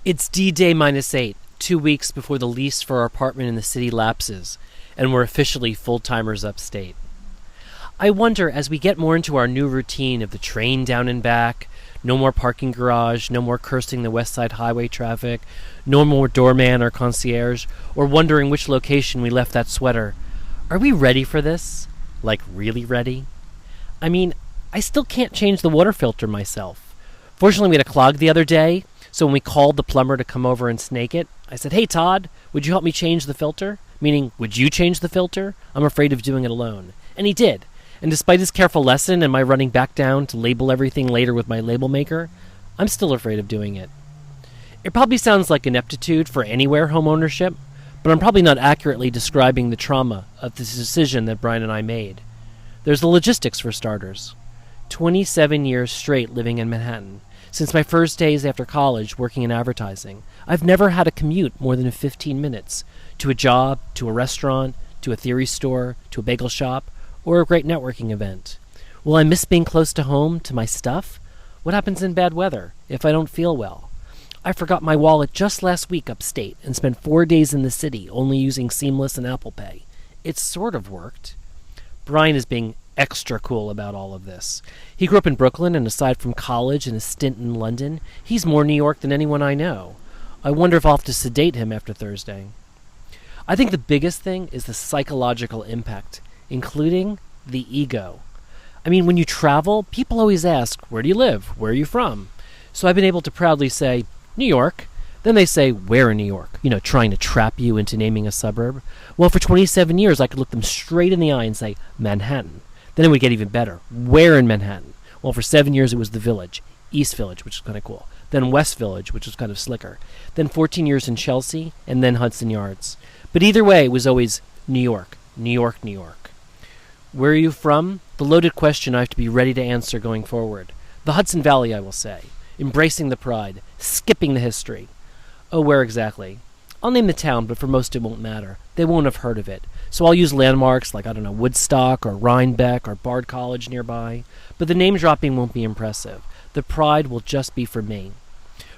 It's D-Day -8, 2 weeks before the lease for our apartment in the city lapses, and we're officially full-timers upstate. I wonder, as we get more into our new routine of the train down and back, no more parking garage, no more cursing the West Side Highway traffic, no more doorman or concierge, or wondering which location we left that sweater, are we ready for this? Like, really ready? I mean, I still can't change the water filter myself. Fortunately, we had a clog the other day, so when we called the plumber to come over and snake it, I said, "Hey, Todd, would you help me change the filter?" Meaning, would you change the filter? I'm afraid of doing it alone. And he did. And despite his careful lesson and my running back down to label everything later with my label maker, I'm still afraid of doing it. It probably sounds like ineptitude for anywhere home ownership, but I'm probably not accurately describing the trauma of this decision that Brian and I made. There's the logistics for starters. 27 years straight living in Manhattan. Since my first days after college working in advertising, I've never had a commute more than 15 minutes to a job, to a restaurant, to a theory store, to a bagel shop, or a great networking event. Will I miss being close to home, to my stuff? What happens in bad weather, if I don't feel well? I forgot my wallet just last week upstate and spent 4 days in the city only using Seamless and Apple Pay. It sort of worked. Brian is being extra cool about all of this. He grew up in Brooklyn, and aside from college and a stint in London, he's more New York than anyone I know. I wonder if I'll have to sedate him after Thursday. I think the biggest thing is the psychological impact, including the ego. I mean, when you travel, people always ask, "Where do you live? Where are you from?" So I've been able to proudly say, "New York." Then they say, "Where in New York?" Trying to trap you into naming a suburb. Well, for 27 years, I could look them straight in the eye and say, "Manhattan." Then it would get even better. "Where in Manhattan?" Well, for 7 years, it was the Village. East Village, which is kind of cool. Then West Village, which was kind of slicker. Then 14 years in Chelsea, and then Hudson Yards. But either way, it was always New York, New York, New York. Where are you from? The loaded question I have to be ready to answer going forward. The Hudson Valley, I will say. Embracing the pride. Skipping the history. Oh, where exactly? I'll name the town, but for most it won't matter. They won't have heard of it. So I'll use landmarks like, Woodstock or Rhinebeck or Bard College nearby. But the name dropping won't be impressive. The pride will just be for me.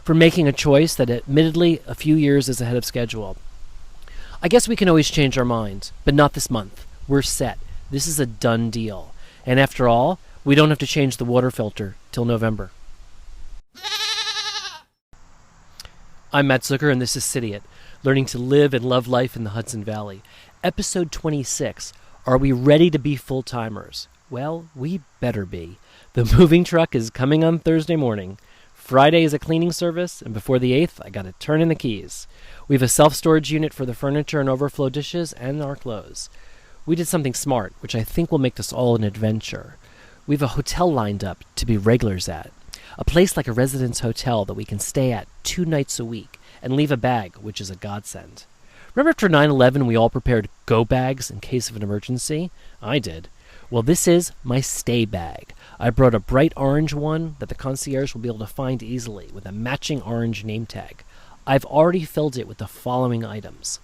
For making a choice that admittedly a few years is ahead of schedule. I guess we can always change our minds, but not this month. We're set. This is a done deal. And after all, we don't have to change the water filter till November. I'm Matt Zucker, and this is Cidiot, learning to live and love life in the Hudson Valley. Episode 26, Are We Ready to Be Full-Timers? Well, we better be. The moving truck is coming on Thursday morning. Friday is a cleaning service, and before the 8th, I gotta turn in the keys. We have a self-storage unit for the furniture and overflow dishes and our clothes. We did something smart, which I think will make this all an adventure. We have a hotel lined up to be regulars at. A place like a residence hotel that we can stay at 2 nights a week and leave a bag, which is a godsend. Remember after 9/11 we all prepared go bags in case of an emergency? I did. Well, this is my stay bag. I brought a bright orange one that the concierge will be able to find easily with a matching orange name tag. I've already filled it with the following items: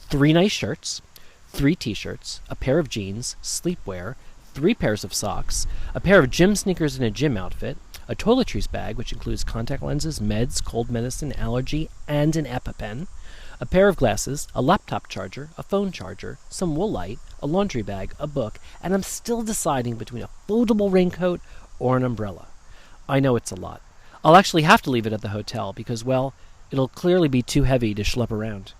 3 nice shirts, 3 t-shirts, a pair of jeans, sleepwear, 3 pairs of socks, a pair of gym sneakers and a gym outfit, a toiletries bag which includes contact lenses, meds, cold medicine, allergy, and an EpiPen, a pair of glasses, a laptop charger, a phone charger, some wool light, a laundry bag, a book, and I'm still deciding between a foldable raincoat or an umbrella. I know it's a lot. I'll actually have to leave it at the hotel because, well, it'll clearly be too heavy to schlep around.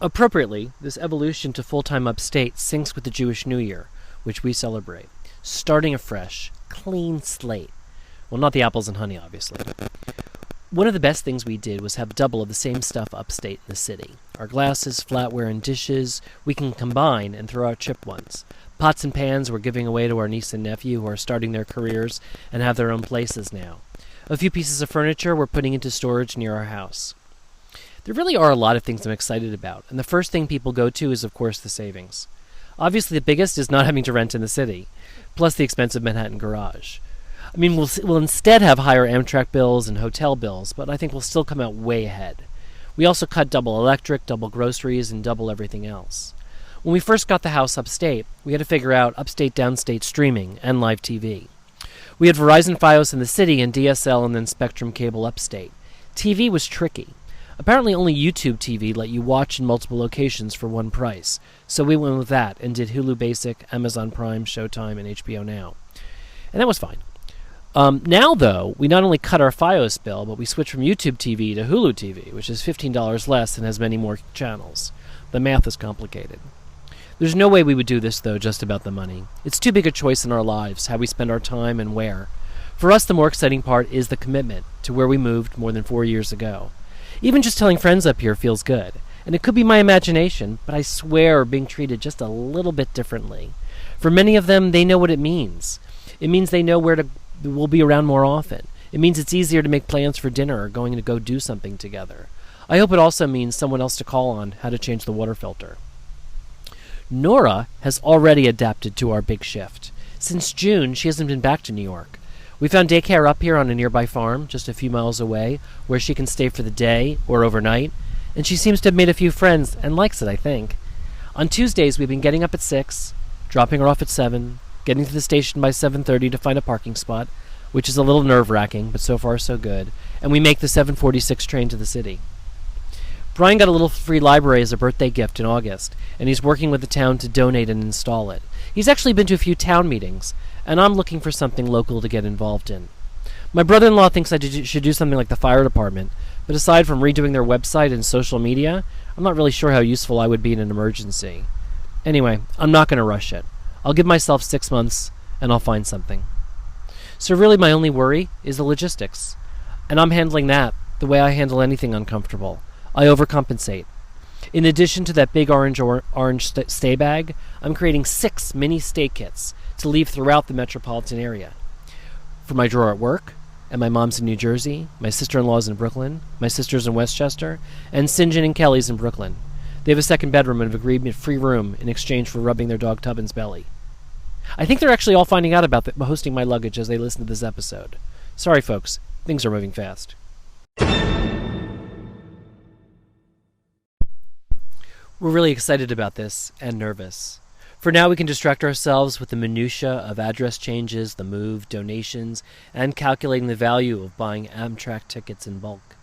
Appropriately, this evolution to full-time upstate syncs with the Jewish New Year, which we celebrate. Starting afresh, clean slate. Well, not the apples and honey, obviously. One of the best things we did was have double of the same stuff upstate in the city. Our glasses, flatware, and dishes, we can combine and throw out chipped ones. Pots and pans we're giving away to our niece and nephew who are starting their careers and have their own places now. A few pieces of furniture we're putting into storage near our house. There really are a lot of things I'm excited about, and the first thing people go to is, of course, the savings. Obviously, the biggest is not having to rent in the city, plus the expensive Manhattan garage. I mean, we'll instead have higher Amtrak bills and hotel bills, but I think we'll still come out way ahead. We also cut double electric, double groceries, and double everything else. When we first got the house upstate, we had to figure out upstate-downstate streaming and live TV. We had Verizon Fios in the city and DSL and then Spectrum Cable upstate. TV was tricky. Apparently only YouTube TV let you watch in multiple locations for one price, so we went with that and did Hulu Basic, Amazon Prime, Showtime, and HBO Now. And that was fine. Now, though, we not only cut our Fios bill, but we switched from YouTube TV to Hulu TV, which is $15 less and has many more channels. The math is complicated. There's no way we would do this, though, just about the money. It's too big a choice in our lives, how we spend our time and where. For us, the more exciting part is the commitment to where we moved more than 4 years ago. Even just telling friends up here feels good. And it could be my imagination, but I swear we're being treated just a little bit differently. For many of them, they know what it means. It means they know we'll be around more often. It means it's easier to make plans for dinner or going to go do something together. I hope it also means someone else to call on how to change the water filter. Nora has already adapted to our big shift. Since June, she hasn't been back to New York. We found daycare up here on a nearby farm, just a few miles away, where she can stay for the day or overnight, and she seems to have made a few friends and likes it, I think. On Tuesdays, we've been getting up at 6, dropping her off at 7, getting to the station by 7:30 to find a parking spot, which is a little nerve-wracking, but so far so good, and we make the 7:46 train to the city. Brian got a little free library as a birthday gift in August, and he's working with the town to donate and install it. He's actually been to a few town meetings, and I'm looking for something local to get involved in. My brother-in-law thinks I should do something like the fire department, but aside from redoing their website and social media, I'm not really sure how useful I would be in an emergency. Anyway, I'm not going to rush it. I'll give myself 6 months, and I'll find something. So really my only worry is the logistics, and I'm handling that the way I handle anything uncomfortable. I overcompensate. In addition to that big orange stay bag, I'm creating 6 mini stay kits to leave throughout the metropolitan area. For my drawer at work, and my mom's in New Jersey, my sister-in-law's in Brooklyn, my sister's in Westchester, and St. John and Kelly's in Brooklyn. They have a second bedroom and have agreed to a free room in exchange for rubbing their dog Tubbin's belly. I think they're actually all finding out about hosting my luggage as they listen to this episode. Sorry, folks. Things are moving fast. We're really excited about this and nervous. For now, we can distract ourselves with the minutiae of address changes, the move, donations, and calculating the value of buying Amtrak tickets in bulk.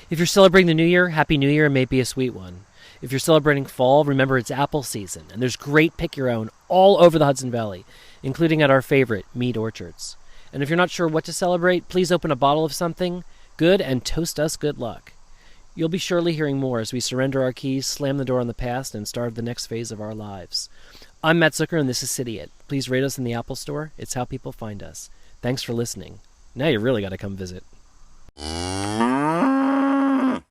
If you're celebrating the New Year, Happy New Year, and may be a sweet one. If you're celebrating fall, remember it's apple season, and there's great pick your own all over the Hudson Valley, including at our favorite mead orchards. And if you're not sure what to celebrate, please open a bottle of something good and toast us good luck. You'll be surely hearing more as we surrender our keys, slam the door on the past, and start the next phase of our lives. I'm Matt Zucker, and this is Cidiot. Please rate us in the Apple Store. It's how people find us. Thanks for listening. Now you really got to come visit.